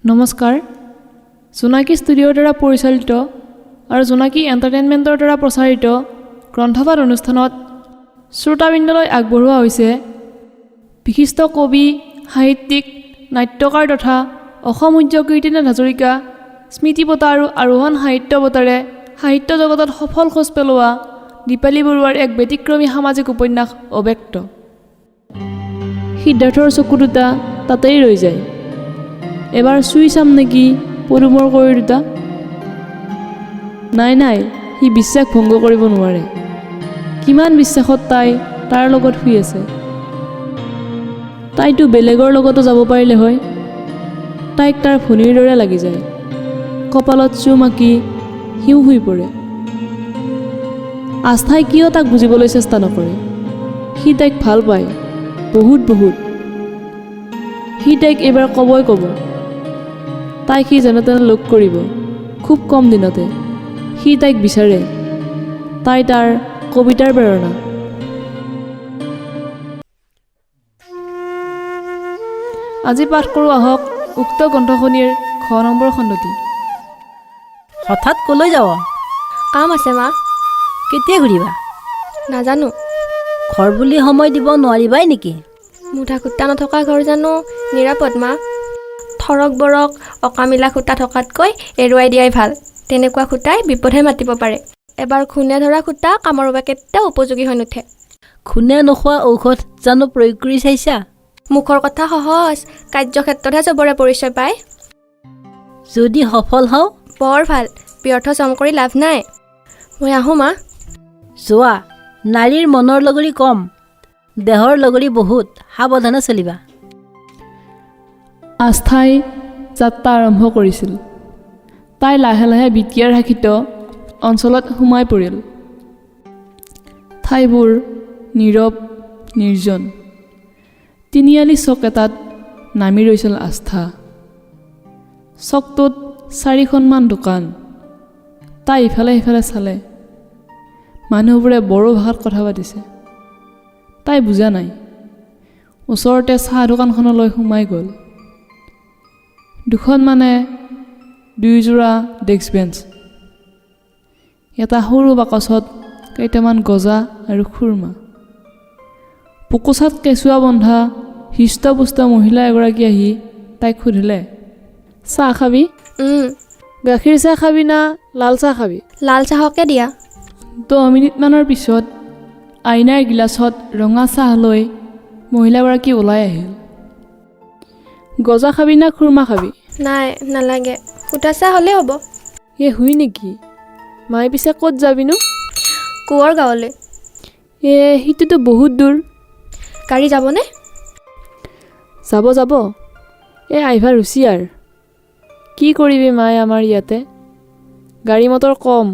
নমস্কাৰ জোনাকী ষ্টুডিঅ'ৰ দ্বাৰা পৰিচালিত আৰু জোনাকী এণ্টাৰটেইনমেণ্টৰ দ্বাৰা প্ৰচাৰিত গ্ৰন্থপাঠ অনুষ্ঠানত শ্ৰোতাবৃন্দলৈ আগবঢ়োৱা হৈছে বিশিষ্ট কবি সাহিত্যিক নাট্যকাৰ তথা অসম উদ্যোগকীৰ্তিনাথ হাজৰিকা স্মৃতি বঁটা আৰু আৰোহণ সাহিত্য বঁটাৰে সাহিত্য জগতত সফল খোজ পেলোৱা দীপালী বৰুৱাৰ এক ব্যতিক্ৰমী সামাজিক উপন্যাস অব্যক্ত। সিদ্ধাৰ্থৰ চকু দুটা তাতেই ৰৈ যায়। এবাৰ চুই চাম নেকি পদুমৰ কৰি দুটা। নাই সি বিশ্বাস ভংগ কৰিব নোৱাৰে। কিমান বিশ্বাসত তাই তাৰ লগত শুই আছে। তাইতো বেলেগৰ লগতো যাব পাৰিলে হয়। তাইক তাৰ ভনীৰ দৰে লাগি যায়। কপালত চুম আঁকি সিও শুই পৰে। আস্থাই কিয় তাক বুজিবলৈ চেষ্টা নকৰে। সি তাইক ভাল পায় বহুত। সি তাইক এইবাৰ ক'বই ক'ব। তাইক সি যেনে তেনে লগ কৰিব খুব কম দিনতে। সি তাইক বিচাৰে। তাই তাৰ কবিতাৰ প্ৰেৰণা। আজি পাঠ কৰোঁ আহক উক্ত গ্ৰন্থখনিৰ খ নম্বৰ খণ্ডটি। হঠাৎ ক'লৈ যাব? কাম আছে মা। কেতিয়া ঘূৰিবা? নাজানো। ঘৰ বুলি সময় দিব নোৱাৰিবাই নেকি? মুঠা খুটা নথকা ঘৰ জানো নিৰাপদ মা? থৰক বৰক অকামিলা খুটা থকাতকৈ এৰুৱাই দিয়াই ভাল। তেনেকুৱা খুটাই বিপদহে মাতিব পাৰে। এবাৰ খুনে ধৰা খুটা কামৰ বাবে কেতিয়াও উপযোগী হৈ নুঠে। খুনে নোখোৱা ঔষধ জানো প্ৰয়োগ কৰি চাইছা? মুখৰ কথা সহজ, কাৰ্যক্ষেত্ৰতহে চবৰে পৰিচয় পায়। যদি সফল হওঁ? বৰ ভাল, ব্যৰ্থ চম কৰি লাভ নাই। মই আহোঁ মা। যোৱা। নাৰীৰ মনৰ লগৰী কম, দেহৰ লগৰী বহুত। সাৱধানে চলিবা। আস্থাই যাত্ৰা আৰম্ভ কৰিছিল। তাই লাহে লাহে বিটিয়াৰ শাসিত অঞ্চলত সোমাই পৰিল। ঠাইবোৰ নীৰৱ নিৰ্জন। তিনিআলি চক এটাত নামি ৰৈছিল আস্থা। চকটোত 4খনমান দোকান। তাই ইফালে সিফালে চালে। মানুহবোৰে বড়ো ভাষাত কথা পাতিছে। তাই বুজা নাই। ওচৰতে চাহ দোকানখনলৈ সোমাই গ'ল। দুখনমানে 2যোৰা ডেস্ক বেঞ্চ। এটা সৰু বাকচত কেইটামান গজা আৰু খুৰমা। পুকুচাত কেঁচুৱা বন্ধা হৃষ্টপুষ্ট মহিলা এগৰাকী আহি তাইক সুধিলে, চাহ খাবি? গাখীৰ চাহ খাবি না লাল চাহ খাবি? লাল চাহকে দিয়া। 10 মিনিটমানৰ পিছত আইনাৰ গিলাচত ৰঙা চাহ লৈ মহিলাগৰাকী ওলাই আহিল। গজা খাবি না খুৰমা খাবি? নাই নালাগে, সুদা চাহ হ'লেই হ'ব। শুই নেকি? মায়ে পিছে ক'ত যাবিনো? কোঁৱৰ গাঁৱলৈ। সিটোতো বহুত দূৰ। গাড়ী যাবনে? যাব। আহিবা ৰুচিয়াৰ। কি কৰিবি মায়ে আমাৰ ইয়াতে? গাড়ী মটৰ কম।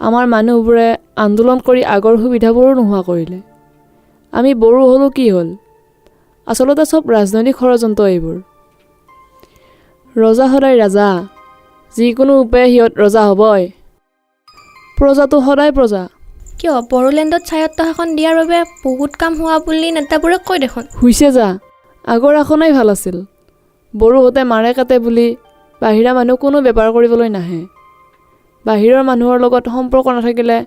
আমাৰ মানুহবোৰে আন্দোলন কৰি আগৰ সুবিধাবোৰো নোহোৱা কৰিলে। আমি বড়ো হ'লোঁ কি হ'ল? আচলতে চব ৰাজনৈতিক ষড়যন্ত্ৰ এইবোৰ। ৰজা সদায় ৰাজা। যিকোনো উপায়ে সিহঁত ৰজা হ'বই। প্ৰজাটো সদায় প্ৰজা। কিয় বড়োলেণ্ডত স্বায়ত্ত শাসন দিয়াৰ বাবে বহুত কাম হোৱা বুলি নেতাবোৰে কয় দেখোন। হৈছে যা। আগৰ শাসনেই ভাল আছিল। বড়োহঁতে মাৰে কাটে বুলি বাহিৰা মানুহ কোনো বেপাৰ কৰিবলৈ নাহে। বাহিৰৰ মানুহৰ লগত সম্পৰ্ক নাথাকিলে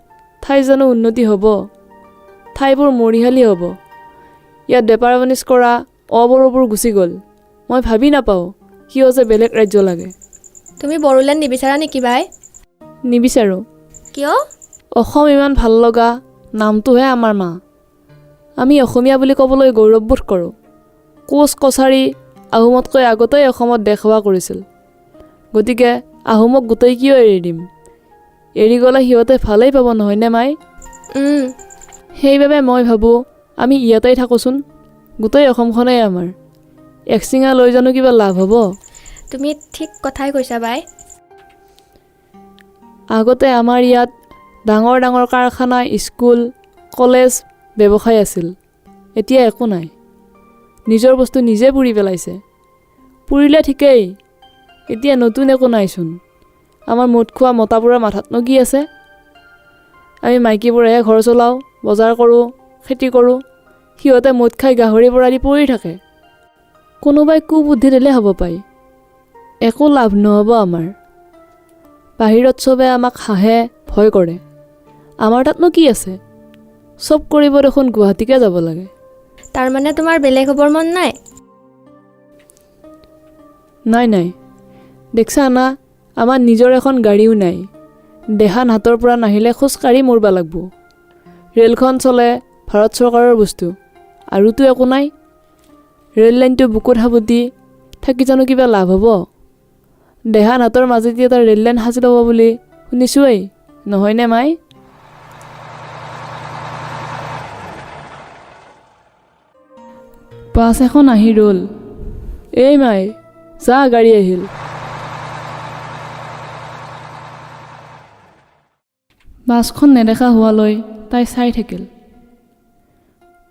ঠাই জানো উন্নতি হ'ব? ঠাইবোৰ মৰিশালী হ'ব। ইয়াত বেপাৰ বাণিজ্য কৰা অবড়োবোৰ গুচি গ'ল। মই ভাবি নাপাওঁ কিয় যে বেলেগ ৰাজ্য লাগে। তুমি বড়োলেণ্ড নিবিচাৰা নেকি বাই? নিবিচাৰোঁ। কিয়? অসম ইমান ভাল লগা, নামটোহে আমাৰ মা। আমি অসমীয়া বুলি ক'বলৈ গৌৰৱবোধ কৰোঁ। কোচ কছাৰী আহোমতকৈ আগতেই অসমত দেশ সেৱা কৰিছিল। গতিকে আহোমক গোটেই কিয় এৰি দিম? এৰি গ'লে সিহঁতে ভালেই পাব নহয়নে মাই? সেইবাবে মই ভাবোঁ আমি ইয়াতেই থাকোঁচোন। গোটেই অসমখনেই আমাৰ। একচিঙা লৈ জানো কিবা লাভ হ'ব? তুমি ঠিক কথাই কৈছা বাই। আগতে আমাৰ ইয়াত ডাঙৰ ডাঙৰ কাৰখানা, স্কুল, কলেজ, ব্যৱসায় আছিল। এতিয়া একো নাই। নিজৰ বস্তু নিজে পুৰি পেলাইছে। পুৰিলে ঠিকেই। এতিয়া নতুন একো নাইচোন। আমাৰ মদ খোৱা মতাবোৰৰ মাথাতনো কি আছে? আমি মাইকীবোৰেহে ঘৰ চলাওঁ, বজাৰ কৰোঁ, খেতি কৰোঁ। সিহঁতে মদ খাই গাহৰি পৰা দি পৰি থাকে। কোনোবাই কুবুদ্ধি দিলে হ'ব পাই। একো লাভ নহ'ব আমাৰ। বাহিৰত চবে আমাক হাঁহে, ভয় কৰে। আমাৰ তাতনো কি আছে? চব কৰিব দেখোন গুৱাহাটীকে যাব লাগে। তাৰমানে তোমাৰ বেলেগ হ'বৰ মন নাই? নাই। দেখছা না, আমাৰ নিজৰ এখন গাড়ীও নাই। দেহান হাতৰ পৰা নাহিলে খোজকাঢ়ি মৰিব লাগিব। ৰেলখন চলে, ভাৰত চৰকাৰৰ বস্তু, আৰুতো একো নাই। ৰেল লাইনটো বুকুত সাৱটি থাকি জানো কিবা লাভ হ'ব? দেহান হাতৰ মাজেদি এটা ৰেল লাইন সাজি ল'ব বুলি শুনিছোঁৱেই, নহয়নে মাই? বাছ এখন আহি ৰ'ল। এই মাই, যা, গাড়ী আহিল। বাছখন নেদেখা হোৱালৈ তাই চাই থাকিল।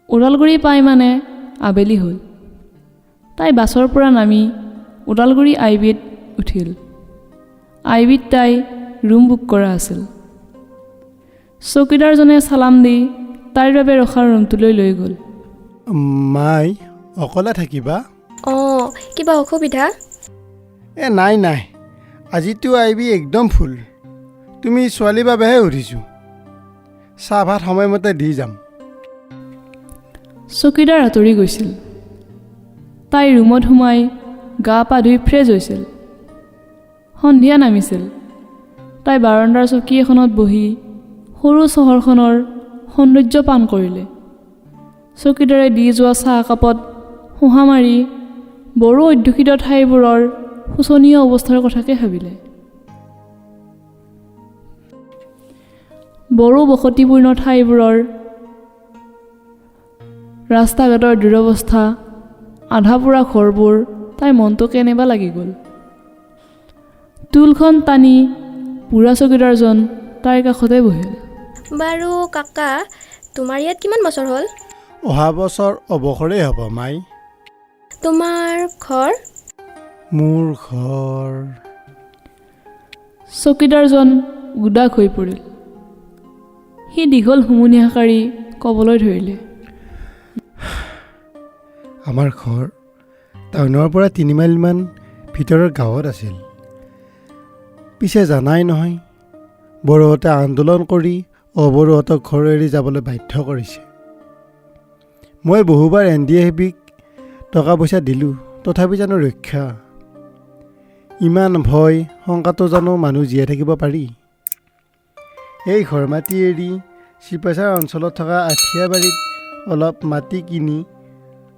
ওদালগুৰি পাই মানে আবেলি হ'ল। তাই বাছৰ পৰা নামি ওদালগুৰি আইবিত উঠিল। আইবিত তাই ৰুম বুক কৰা আছিল। চকীদাৰজনে চালাম দি তাইৰ বাবে ৰখা ৰুমটোলৈ লৈ গ'ল। মাই, অকলে থাকিবা? অঁ, কিবা অসুবিধা? নাই, আজিতো আইবি একদম ফুল। তুমি ছোৱালীৰ বাবেহে উঠিছোঁ। চাহ ভাত সময়মতে দি যাম। চকীদাৰ আঁতৰি গৈছিল। তাই ৰুমত সোমাই গা পা ধুই ফ্ৰেছ হৈছিল। সন্ধিয়া নামিছিল। তাই বাৰাণ্ডাৰ চকী এখনত বহি সৰু চহৰখনৰ সৌন্দৰ্য পান কৰিলে। চকীদাৰে দি যোৱা চাহ একাপত সোহা মাৰি বড়ো অধ্যুষিত ঠাইবোৰৰ শোচনীয় অৱস্থাৰ কথাকে ভাবিলে। বড়ো বসতিপূৰ্ণ ঠাইবোৰৰ ৰাস্তা ঘাটৰ দুৰৱস্থা, আধা পোৰা ঘৰবোৰ তাইৰ মনটো কেনেবা লাগি গ'ল। টুলখন টানি বুঢ়া চকীদাৰজন তাইৰ কাষতে বহিল। বাৰু কাকা, তোমাৰ ইয়াত কিমান বছৰ হ'ল? অহা বছৰ অৱসৰেই হ'ব মাই। তোমাৰ ঘৰ? মোৰ ঘৰ চকীদাৰজন উদাস হৈ পৰিল। সি দীঘল হুমুনিয়াহ কাঢ়ি ক'বলৈ ধৰিলে। আমাৰ ঘৰ টাউনৰ পৰা 3 মাইলমান ভিতৰৰ গাঁৱত আছিল। পিছে জানাই নহয়, বড়োহঁতে আন্দোলন কৰি অবড়োহঁতক ঘৰ এৰি যাবলৈ বাধ্য কৰিছে। মই বহুবাৰ NDFBক টকা পইচা দিলোঁ, তথাপি জানো ৰক্ষা? ইমান ভয় শংকাটো জানো মানুহ জীয়াই থাকিব পাৰি? এই ঘৰ মাটি এৰি চিপাচাৰ অঞ্চলত থকা আঠিয়াবাৰীত অলপ মাটি কিনি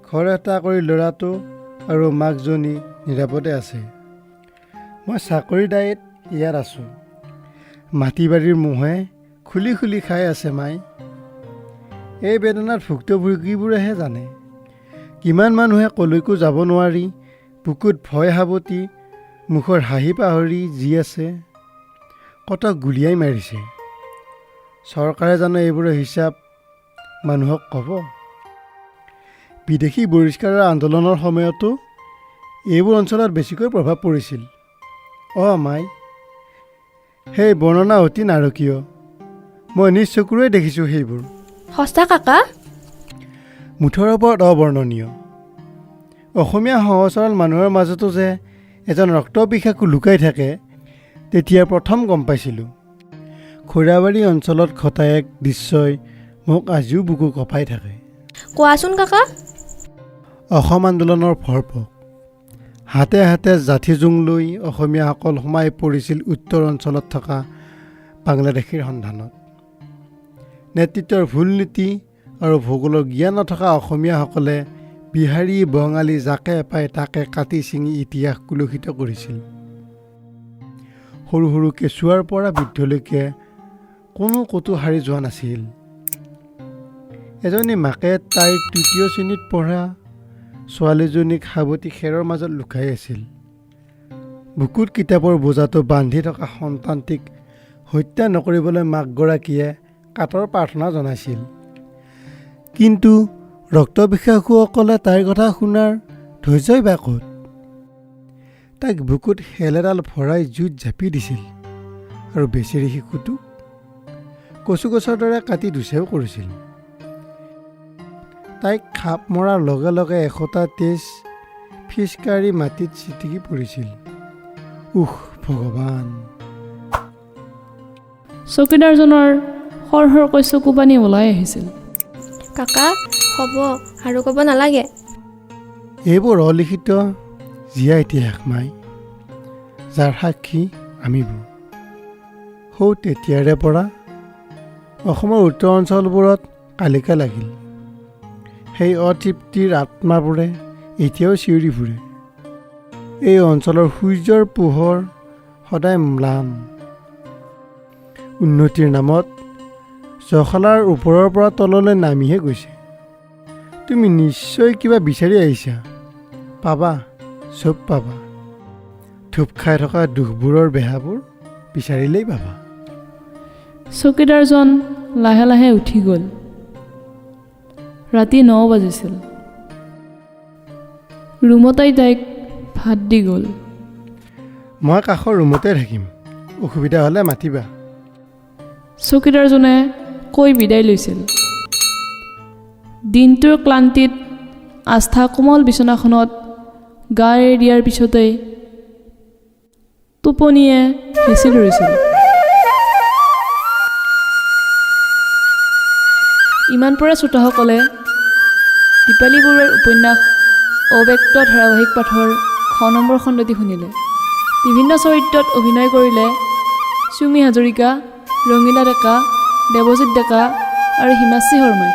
ঘৰ এটা কৰি ল'ৰাটো আৰু মাকজনী নিৰাপদে আছে। মই চাকৰি দায়িত ইয়াত আছোঁ। মাটি বাৰীৰ মোহে খুলি খুলি খাই আছে মাই। এই বেদনাৰ ভুক্তভোগীবোৰেহে জানে। কিমান মানুহে কলৈকো যাব নোৱাৰি বুকুত ভয় সাৱটি মুখৰ হাঁহি পাহৰি যি আছে। কতক গুলিয়াই মাৰিছে। চৰকাৰে জানো এইবোৰৰ হিচাপ মানুহক ক'ব? বিদেশী বহিষ্কাৰৰ আন্দোলনৰ সময়তো এইবোৰ অঞ্চলত বেছিকৈ প্ৰভাৱ পৰিছিল। মাই, সেই বৰ্ণনা অতি নাৰকীয়। মই নিজ চকুৰে দেখিছোঁ সেইবোৰ। সঁচা কাকা? মুঠৰ ওপৰত অবৰ্ণনীয়। অসমীয়া সহজ সৰল মানুহৰ মাজতো যে এজন ৰক্তপিশাকু লুকাই থাকে, তেতিয়া প্ৰথম গম পাইছিলোঁ। খৈৰাবাৰী অঞ্চলত ঘটা এক দৃশ্যই মোক আজিও বুকু কঁপাই থাকে। কোৱাচোন কাকা। অসম আন্দোলনৰ ভৰপক। হাতে হাতে জাঠি জোং লৈ অসমীয়াসকল সোমাই পৰিছিল উত্তৰ অঞ্চলত থকা বাংলাদেশীৰ সন্ধানত। নেতৃত্বৰ ভুল নীতি আৰু ভূগোলৰ জ্ঞান নথকা অসমীয়াসকলে বিহাৰী বঙালী যাকে পায় তাকে কাটি ছিঙি ইতিহাস কুলুষিত কৰিছিল। সৰু সৰু কেঁচুৱাৰ পৰা বৃদ্ধলৈকে কোনো ক'তো হাৰি যোৱা নাছিল। এজনী মাকে তাইৰ ৩য় শ্ৰেণীত পঢ়া ছোৱালীজনীক সাৱটি খেৰৰ মাজত লুকাই আছিল। বুকুত কিতাপৰ বোজাটো বান্ধি থকা সন্তানটিক হত্যা নকৰিবলৈ মাকগৰাকীয়ে কাতৰ প্ৰাৰ্থনা জনাইছিল। কিন্তু ৰক্তবিষাকুসকলে তাইৰ কথা শুনাৰ ধৈৰ্যই বা ক'ত? তাইক বুকুত শেল এডাল ভৰাই জুইত জাপি দিছিল আৰু বেচেৰি শিশুটোক কচু গছৰ দৰে কাটি দুচেও কৰিছিল। তাইক খাপ মৰাৰ লগে লগে এশটা তেজ ফিচকাৰি মাটিত ছিটিকি পৰিছিল। ভগৱান। চকীদাৰজনৰ সৰসৰকৈ চকু পানী ওলাই আহিছিল। কাকা হ'ব আৰু ক'ব নালাগে। এইবোৰ অলিখিত জীয়া ইতিহাস মাই, যাৰ সাক্ষী আমিবোৰ। সৌ তেতিয়াৰে পৰা অসমৰ উত্তৰ অঞ্চলবোৰত কালিকা লাগিল। সেই অতৃপ্তিৰ আত্মাবোৰে এতিয়াও চিঞৰি ফুৰে। এই অঞ্চলৰ সূৰ্যৰ পোহৰ সদায় ম্লান। উন্নতিৰ নামত জখলাৰ ওপৰৰ পৰা তললৈ নামিহে গৈছে। তুমি নিশ্চয় কিবা বিচাৰি আহিছা, পাবা, চব পাবা। থুপ খাই থকা দুখবোৰৰ বেহাবোৰ বিচাৰিলেই পাবা। চকীদাৰজন লাহে লাহে উঠি গ'ল। ৰাতি 9 বাজিছিল। ৰুমতাই তাইক ভাত দি গ'ল। মই কাষৰ ৰুমতে থাকিম, অসুবিধা হ'লে মাতিবা। চকীদাৰজনে কৈ বিদায় লৈছিল। দিনটোৰ ক্লান্তিত আস্থা কোমল বিচনাখনত গা এৰি দিয়াৰ পিছতেই টোপনিয়ে হেঁচি ধৰিছিল। ইমান পৰে শ্ৰোতাসকলে দীপালী বৰুৱাৰ উপন্যাস অব্যক্ত ধাৰাবাহিক পাঠৰ 6 নম্বৰ খণ্ডটি শুনিলে। বিভিন্ন চৰিত্ৰত অভিনয় কৰিলে চুমি হাজৰিকা, ৰঙিলা ডেকা, দেৱজিৎ ডেকা আৰু হিমাশ্ৰী শৰ্মাই।